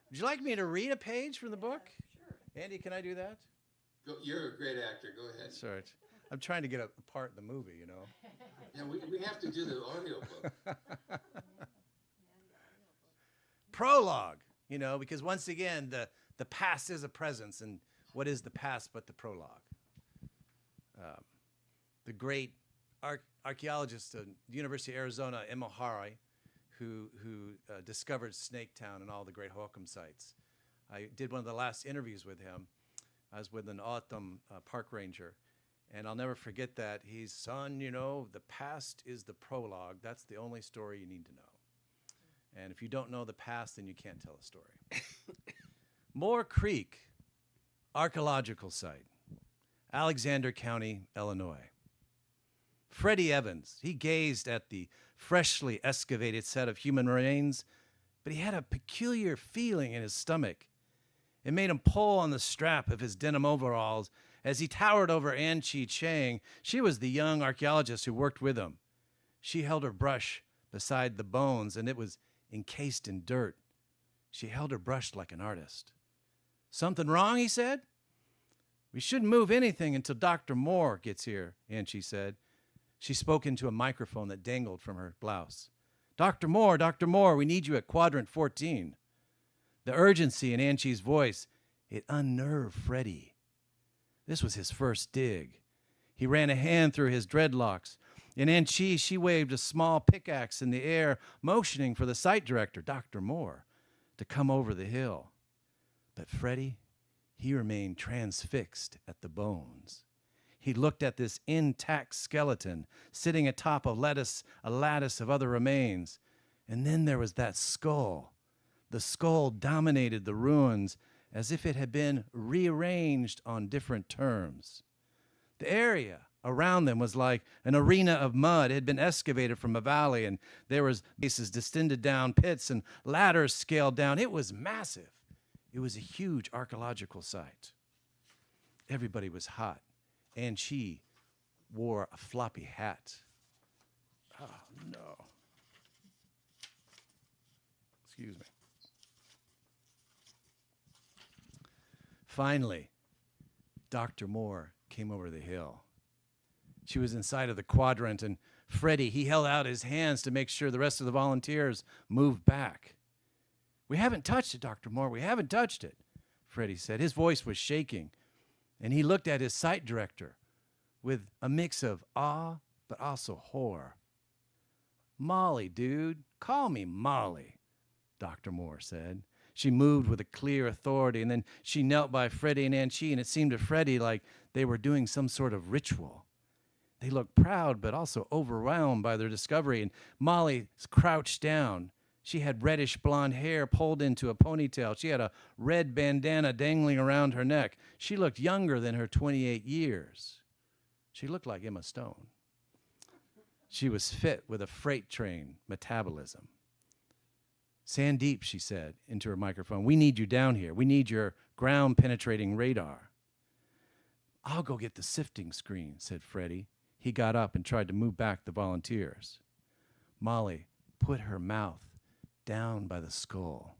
Would you like me to read a page from the book? Sure. Andy, can I do that? You're a great actor. Go ahead. That's all right. I'm trying to get a part in the movie. You know. Yeah, we have to do the audiobook. Prologue. You know, because once again, the past is a presence, and what is the past but the prologue? The great archaeologist at the University of Arizona, Imahara, who discovered Snaketown and all the great Holcomb sites. I did one of the last interviews with him. I was with an autumn park ranger, and I'll never forget that. He's, son, you know, the past is the prologue. That's the only story you need to know. And if you don't know the past, then you can't tell a story. Moore Creek, archaeological site, Alexander County, Illinois. Freddie Evans, he gazed at the freshly excavated set of human remains, but he had a peculiar feeling in his stomach. It made him pull on the strap of his denim overalls as he towered over Ann Chi Chang. She was the young archaeologist who worked with him. She held her brush beside the bones, and it was encased in dirt. She held her brush like an artist. Something wrong, he said. We shouldn't move anything until Dr. Moore gets here, Ann Chi said. She spoke into a microphone that dangled from her blouse. Dr. Moore, we need you at quadrant 14. The urgency in Ann Chi's voice, it unnerved Freddie. This was his first dig. He ran a hand through his dreadlocks. And Ann Chi, she waved a small pickaxe in the air, motioning for the site director, Dr. Moore, to come over the hill. But Freddie, he remained transfixed at the bones. He looked at this intact skeleton sitting atop a lattice of other remains. And then there was that skull. The skull dominated the ruins as if it had been rearranged on different terms. The area around them was like an arena of mud. It had been excavated from a valley, and there was bases distended down pits and ladders scaled down. It was massive. It was a huge archaeological site. Everybody was hot, and she wore a floppy hat. Oh, no. Excuse me. Finally, Dr. Moore came over the hill. She was inside of the quadrant, and Freddie, he held out his hands to make sure the rest of the volunteers moved back. We haven't touched it, Dr. Moore. We haven't touched it, Freddie said. His voice was shaking, and he looked at his site director with a mix of awe but also horror. Molly, dude, call me Molly, Dr. Moore said. She moved with a clear authority, and then she knelt by Freddie and Ann Chi, and it seemed to Freddie like they were doing some sort of ritual. They looked proud, but also overwhelmed by their discovery. And Molly crouched down. She had reddish blonde hair pulled into a ponytail. She had a red bandana dangling around her neck. She looked younger than her 28 years. She looked like Emma Stone. She was fit with a freight train metabolism. Sandeep, she said into her microphone, we need you down here. We need your ground-penetrating radar. I'll go get the sifting screen, said Freddie. He got up and tried to move back the volunteers. Molly put her mouth down by the skull.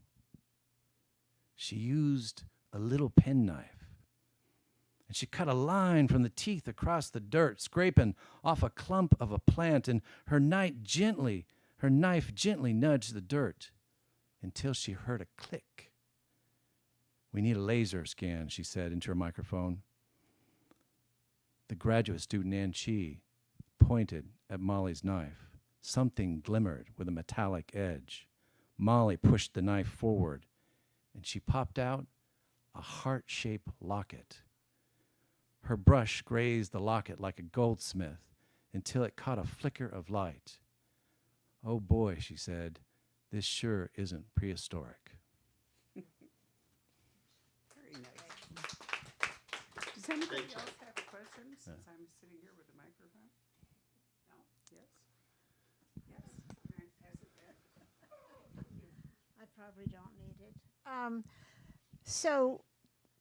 She used a little penknife, and she cut a line from the teeth across the dirt, scraping off a clump of a plant, and her knife gently nudged the dirt until she heard a click. We need a laser scan, she said into her microphone. The graduate student, Nan Chi, pointed at Molly's knife. Something glimmered with a metallic edge. Molly pushed the knife forward, and she popped out a heart-shaped locket. Her brush grazed the locket like a goldsmith until it caught a flicker of light. Oh boy, she said, this sure isn't prehistoric. Very nice. Does anybody else have a question since I'm sitting here with a microphone? No? Yes? Yes? Can I pass it back? I probably don't need it. So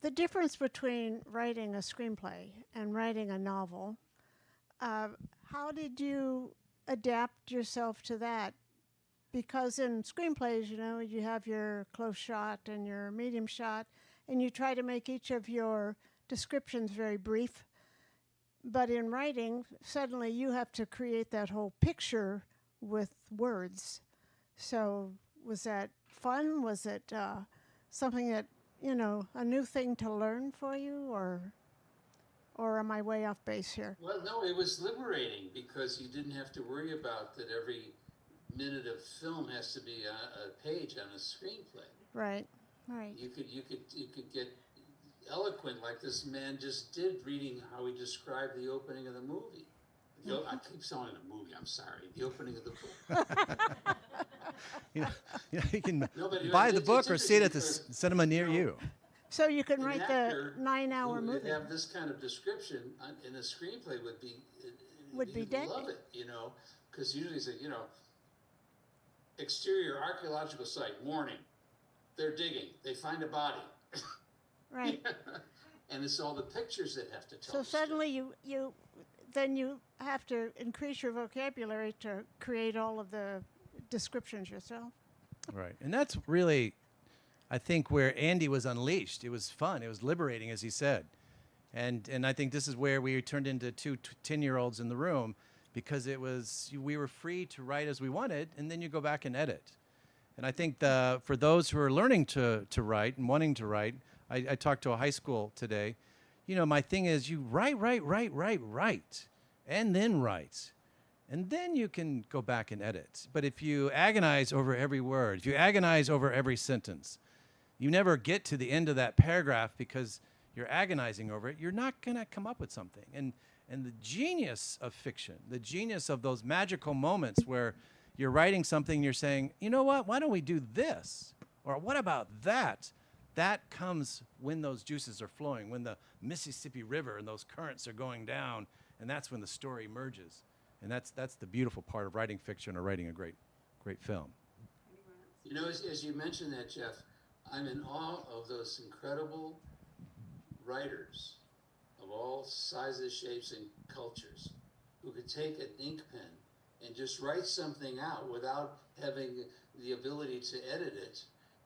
the difference between writing a screenplay and writing a novel, how did you adapt yourself to that? Because in screenplays, you know, you have your close shot and your medium shot, and you try to make each of your descriptions very brief. But in writing, suddenly you have to create that whole picture with words. So was that fun? Was it something that, you know, a new thing to learn for you, or am I way off base here? Well, no, it was liberating because you didn't have to worry about that every minute of film has to be a page on a screenplay. Right, right. You could get eloquent like this man just did, reading how he described the opening of the movie. I keep saying the movie, I'm sorry. The opening of the book. You can No, but buy the it's book or see it at the interesting because, cinema near you know, you. So you can an write actor the 9-hour who would movie. have this kind of description in a screenplay would be Would be love deadly. it, you know, because usually say, you know, exterior archaeological site, morning, they're digging, they find a body. Right. And it's all the pictures that have to tell So the story. suddenly you have to increase your vocabulary to create all of the descriptions yourself. Right. And that's really, I think, where Andy was unleashed. It was fun. It was liberating, as he said. And I think this is where we turned into two 10-year-olds in the room, because we were free to write as we wanted, and then you go back and edit. And I think for those who are learning to write and wanting to write, I talked to a high school today. You know, my thing is you write, and then write. And then you can go back and edit. But if you agonize over every word, if you agonize over every sentence, you never get to the end of that paragraph because you're agonizing over it, you're not going to come up with something. And the genius of fiction, the genius of those magical moments where you're writing something and you're saying, you know what, why don't we do this? Or what about that? That comes when those juices are flowing, when the Mississippi River and those currents are going down, and that's when the story emerges. And that's the beautiful part of writing fiction or writing a great film. You know, as you mentioned that, Jeff, I'm in awe of those incredible writers of all sizes, shapes, and cultures who could take an ink pen and just write something out without having the ability to edit it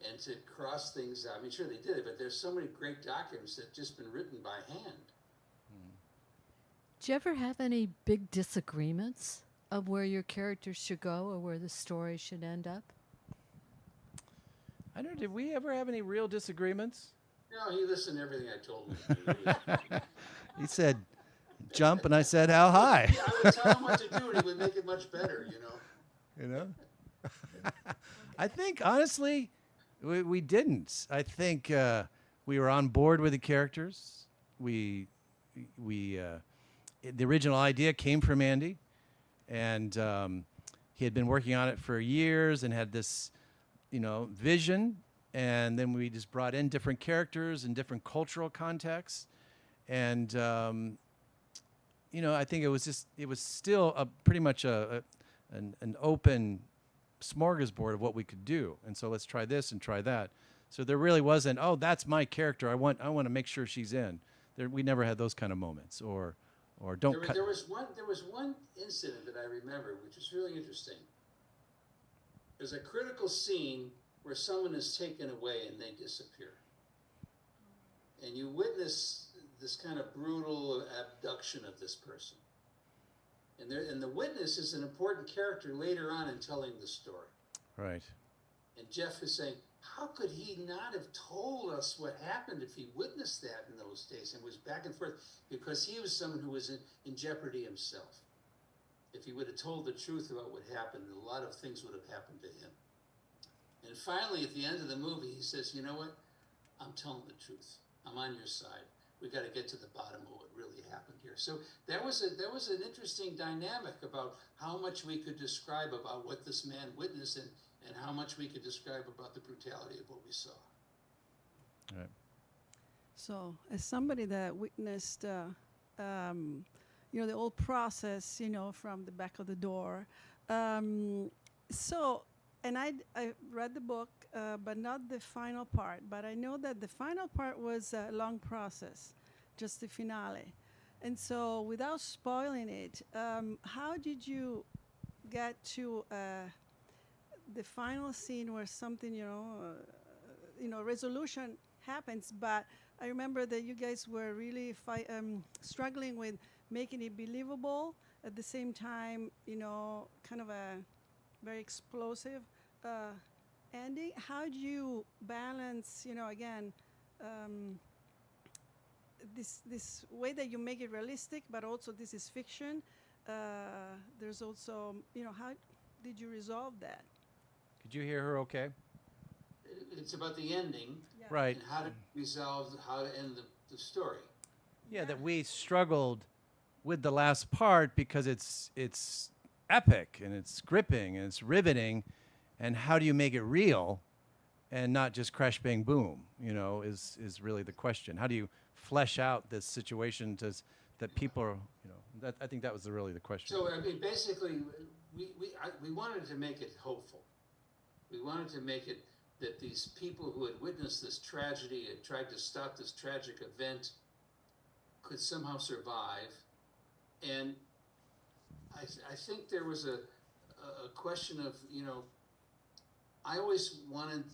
and to cross things out. I mean, sure they did it, but there's so many great documents that have just been written by hand. Do you ever have any big disagreements of where your characters should go or where the story should end up? I don't know, did we ever have any real disagreements? No, he listened to everything I told him. He said, jump, and I said, how high? Yeah, I would tell him what to do, and he would make it much better, you know. You know? I think, honestly, we didn't. I think we were on board with the characters. We the original idea came from Andy, and he had been working on it for years and had this, vision. And then we just brought in different characters and different cultural contexts, and I think it was still pretty much an open smorgasbord of what we could do. And so let's try this and try that. So there really wasn't, oh, that's my character, I want to make sure she's in. We never had those kind of moments, or don't cut. There was one incident that I remember, which was really interesting. There's a critical scene where someone is taken away and they disappear. And you witness this kind of brutal abduction of this person. And the witness is an important character later on in telling the story. Right. And Jeff is saying, how could he not have told us what happened if he witnessed that in those days? And was back and forth, because he was someone who was in jeopardy himself. If he would have told the truth about what happened, a lot of things would have happened to him. And finally, at the end of the movie, he says, you know what? I'm telling the truth. I'm on your side. We got to get to the bottom of what really happened here. So there was an interesting dynamic about how much we could describe about what this man witnessed, and how much we could describe about the brutality of what we saw. Right. So, as somebody that witnessed, the whole process, from the back of the door. And I read the book, but not the final part. But I know that the final part was a long process, just the finale. And so, without spoiling it, how did you get to the final scene where something, resolution happens? But I remember that you guys were really struggling with making it believable at the same time, kind of a very explosive ending. How do you balance, again, this way that you make it realistic, but also this is fiction? There's also, how did you resolve that? Could you hear her okay? It's about the ending. Yeah. Right. And how to resolve, how to end the story. Yeah, that we struggled with the last part because it's epic and it's gripping and it's riveting, and how do you make it real and not just crash bang boom, is really the question. How do you flesh out this situation that people are, I think that was really the question. So, I mean, basically, we wanted to make it hopeful. We wanted to make it that these people who had witnessed this tragedy and tried to stop this tragic event could somehow survive. And I think there was a question of, I always wanted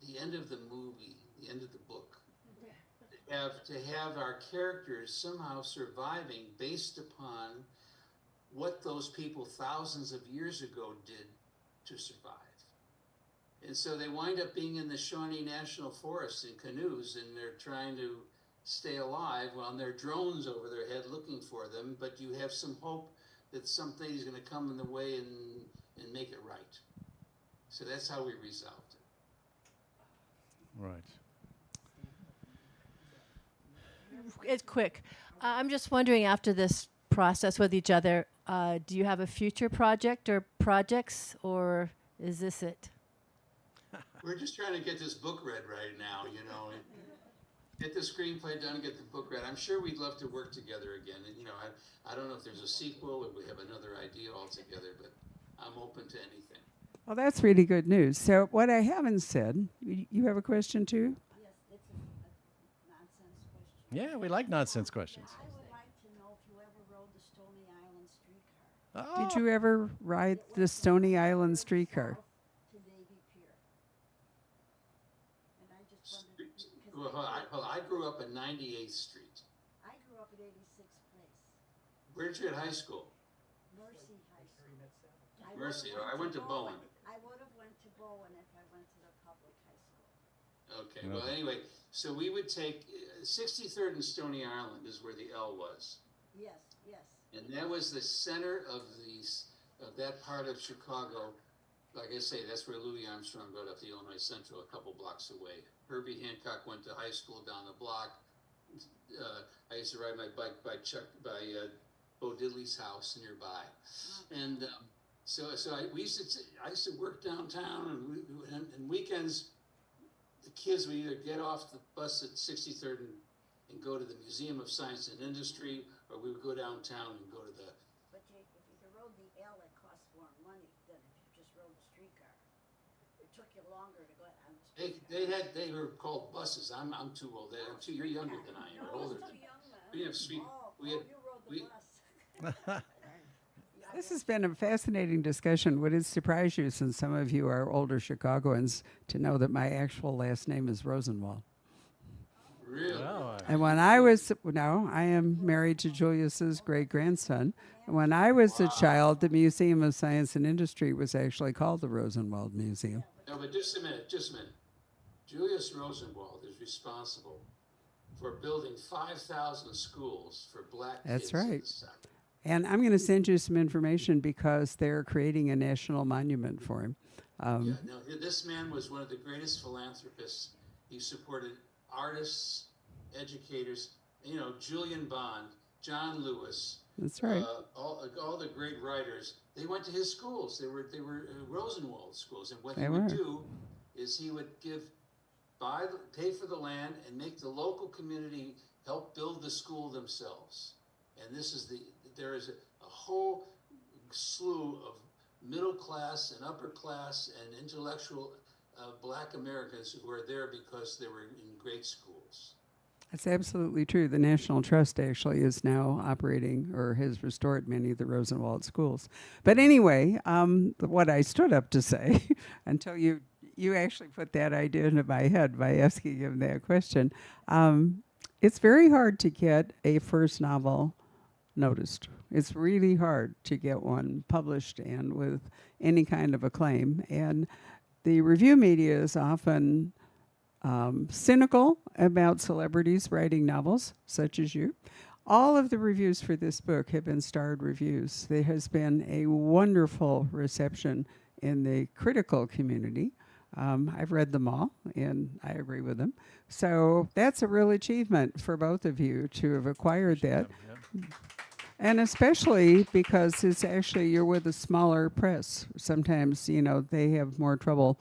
the end of the movie, the end of the book, to have our characters somehow surviving based upon what those people thousands of years ago did to survive. And so they wind up being in the Shawnee National Forest in canoes, and they're trying to stay alive while there are drones over their head looking for them, but you have some hope that something is going to come in the way and make it right. So that's how we resolved it. Right. It's quick. I'm just wondering, after this process with each other, do you have a future project or projects, or is this it? We're just trying to get this book read right now, and get the screenplay done, get the book read. I'm sure we'd love to work together again. And, I don't know if there's a sequel or we have another idea altogether, but I'm open to anything. Well, that's really good news. So what I haven't said, you have a question too? Yes, it's a nonsense question. Yeah, we like nonsense questions. I would like to know if you ever rode the Stony Island streetcar. Did you ever ride the Stony Island streetcar? South to Navy Pier. And I just wondered, Well, I grew up in 98th Street. I grew up at 86th Place, Where did you at high school? Mercy High School. Mercy. I went to Bowen. I would have went to Bowen if I went to the public high school. Okay, well, anyway, so we would take 63rd and Stony Island is where the L was. Yes, yes. And that was the center of that part of Chicago. Like I say, that's where Louis Armstrong rode up the Illinois Central a couple blocks away. Herbie Hancock went to high school down the block. I used to ride my bike by Bo Diddley's house nearby, and I used to work downtown, and weekends, the kids would either get off the bus at 63rd and go to the Museum of Science and Industry, or we would go downtown and go to the. But if you rode the L, it cost more money than if you just rode the streetcar. It took you longer to go on the streetcar. They were called buses. I'm too old. You're younger than I am, or older than me. We have street. We had. You rode the We, bus. This has been a fascinating discussion. Would it surprise you, since some of you are older Chicagoans, to know that my actual last name is Rosenwald? really? And when I was, no, I am married to Julius's great-grandson. And when I was a child, the Museum of Science and Industry was actually called the Rosenwald Museum. No, but just a minute. Julius Rosenwald is responsible for building 5,000 schools for black That's kids in right. the South. And I'm going to send you some information because they're creating a national monument for him. This man was one of the greatest philanthropists. He supported artists, educators, Julian Bond, John Lewis. That's right. All the great writers. They went to his schools. They were Rosenwald schools. And what They he would were. do is he would pay for the land and make the local community help build the school themselves. And there is a whole slew of middle class and upper class and intellectual black Americans who are there because they were in great schools. That's absolutely true. The National Trust actually is now operating or has restored many of the Rosenwald schools. But anyway, what I stood up to say until you actually put that idea into my head by asking him that question, it's very hard to get a first novel noticed. It's really hard to get one published and with any kind of acclaim. And the review media is often cynical about celebrities writing novels, such as you. All of the reviews for this book have been starred reviews. There has been a wonderful reception in the critical community. I've read them all, and I agree with them. So that's a real achievement for both of you to have acquired that. And especially because it's actually, you're with a smaller press. Sometimes, they have more trouble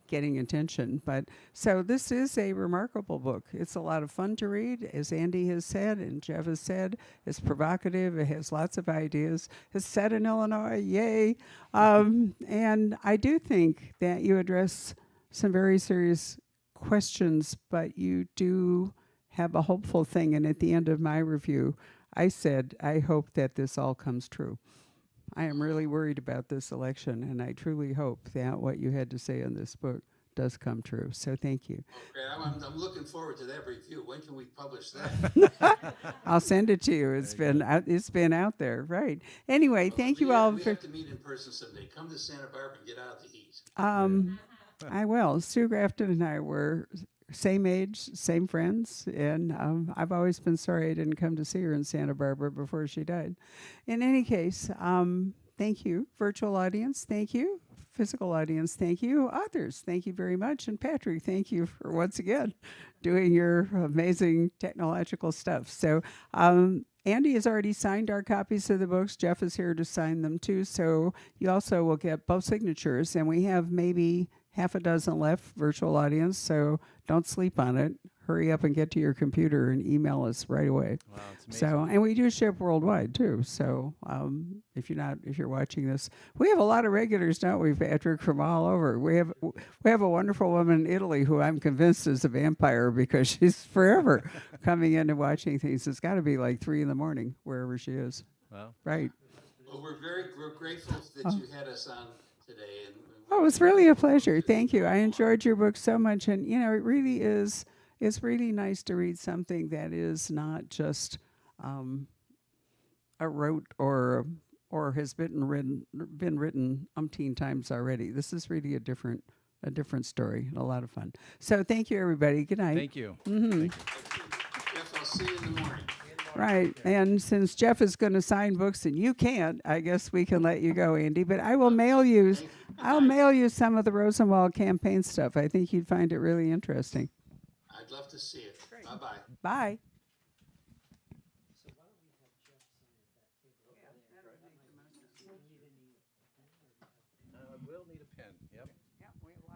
getting attention. But so this is a remarkable book. It's a lot of fun to read, as Andy has said and Jeff has said. It's provocative. It has lots of ideas. It's set in Illinois. Yay. And I do think that you address some very serious questions, but you do have a hopeful thing. And at the end of my review, I said, I hope that this all comes true. I am really worried about this election, and I truly hope that what you had to say in this book does come true. So thank you. Okay, I'm looking forward to that review. When can we publish that? I'll send it to you. It's been out there, right? Anyway, thank you all. We have to meet in person someday. Come to Santa Barbara and get out of the heat. I will. Sue Grafton and I were same age, same friends, and I've always been sorry I didn't come to see her in Santa Barbara before she died. In any case, thank you, virtual audience, thank you, physical audience, thank you, authors, thank you very much, and Patrick, thank you for once again doing your amazing technological stuff. So Andy has already signed our copies of the books. Jeff is here to sign them too, so you also will get both signatures, and we have maybe half a dozen left, virtual audience, so don't sleep on it. Hurry up and get to your computer and email us right away. Wow, it's amazing. So, and we do ship worldwide too. So, if you're watching this, we have a lot of regulars, don't we, Patrick, from all over. We have a wonderful woman in Italy who I'm convinced is a vampire because she's forever coming in and watching things. It's got to be like 3 a.m. wherever she is. Wow. Right. Well, we're grateful that you had us on today. And Oh, it's really a pleasure. Thank you. I enjoyed your book so much, and it really is. It's really nice to read something that is not just a rote or has been written umpteen times already. This is really a different story. A lot of fun. So thank you, everybody. Good night. Thank you. Mm-hmm. Thank you. Jeff, I'll see you in the morning. Right. And since Jeff is going to sign books and you can't, I guess we can let you go, Andy. But I will mail you. I'll mail you some of the Rosenwald campaign stuff. I think you'd find it really interesting. I'd love to see it. Bye-bye. Bye. So why don't we have Jeff sign at that table? We'll need a pen, yep. Yeah, we have